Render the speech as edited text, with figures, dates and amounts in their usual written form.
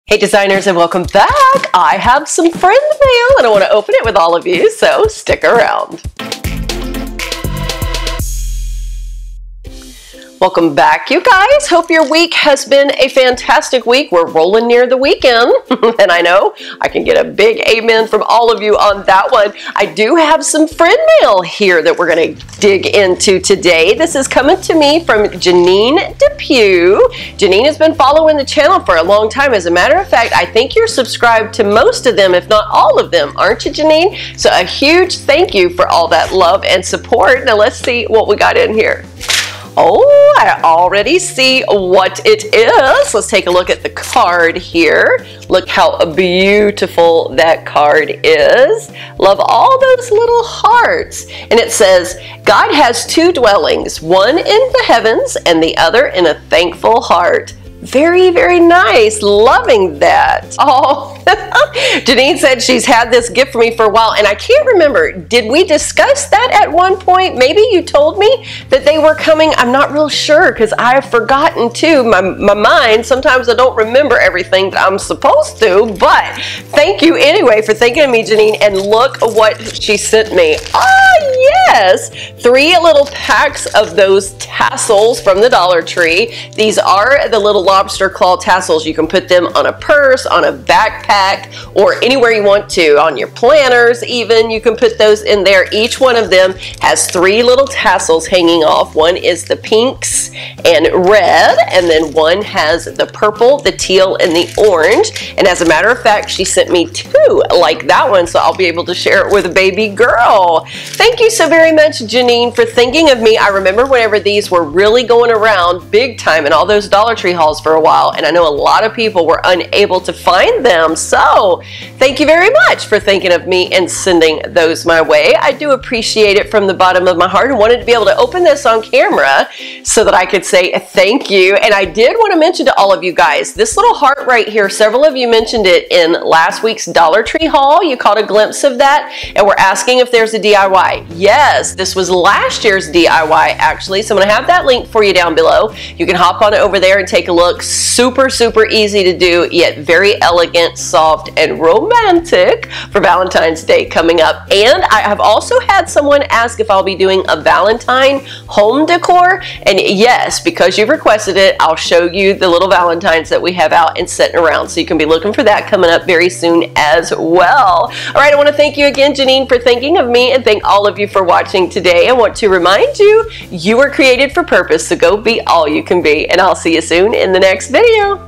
Hey designers, and welcome back. I have some friend mail and I want to open it with all of you, so stick around. Welcome back, you guys. Hope your week has been a fantastic week. We're rolling near the weekend, and I know I can get a big amen from all of you on that one. I do have some friend mail here that we're going to dig into today. This is coming to me from Jeanine Depew. Jeanine has been following the channel for a long time. As a matter of fact, I think you're subscribed to most of them, if not all of them, aren't you, Jeanine? So a huge thank you for all that love and support. Now let's see what we got in here. Oh, I already see what it is. Let's take a look at the card here. Look how beautiful that card is. Love all those little hearts. And it says, God has two dwellings, one in the heavens and the other in a thankful heart. Very, very nice. Loving that. Oh, Jeanine said she's had this gift for me for a while, and I can't remember. Did we discuss that at one point? Maybe you told me that they were coming. I'm not real sure because I've forgotten too. My mind, sometimes I don't remember everything that I'm supposed to, but thank you anyway for thinking of me, Jeanine, and look what she sent me. Oh, yes. 3 little packs of those tassels from the Dollar Tree. These are the little lobster claw tassels. You can put them on a purse, on a backpack, or anywhere you want to, on your planners even. You can put those in there. Each one of them has 3 little tassels hanging off. One is the pinks and red, and then one has the purple, the teal, and the orange. And as a matter of fact, she sent me 2 like that one, so I'll be able to share it with a baby girl. Thank you so very much, Jeanine, for thinking of me. I remember whenever these were really going around big time in all those Dollar Tree hauls for a while, and I know a lot of people were unable to find them. So thank you very much for thinking of me and sending those my way. I do appreciate it from the bottom of my heart, and wanted to be able to open this on camera so that I could say thank you. And I did want to mention to all of you guys, this little heart right here, several of you mentioned it in last week's Dollar Tree haul. You caught a glimpse of that and were asking if there's a DIY. Yes, this was last year's DIY actually, so I'm going to have that link for you down below. You can hop on over there and take a look. Super, super easy to do, yet very elegant, soft, and romantic for Valentine's Day coming up. And I have also had someone ask if I'll be doing a Valentine home decor, and yes, because you've requested it, I'll show you the little Valentines that we have out and sitting around, so you can be looking for that coming up very soon as well. All right, I want to thank you again, Jeanine, for thinking of me, and thank all of you for watching today. I want to remind you, you were created for purpose, so go be all you can be, and I'll see you soon in the next video.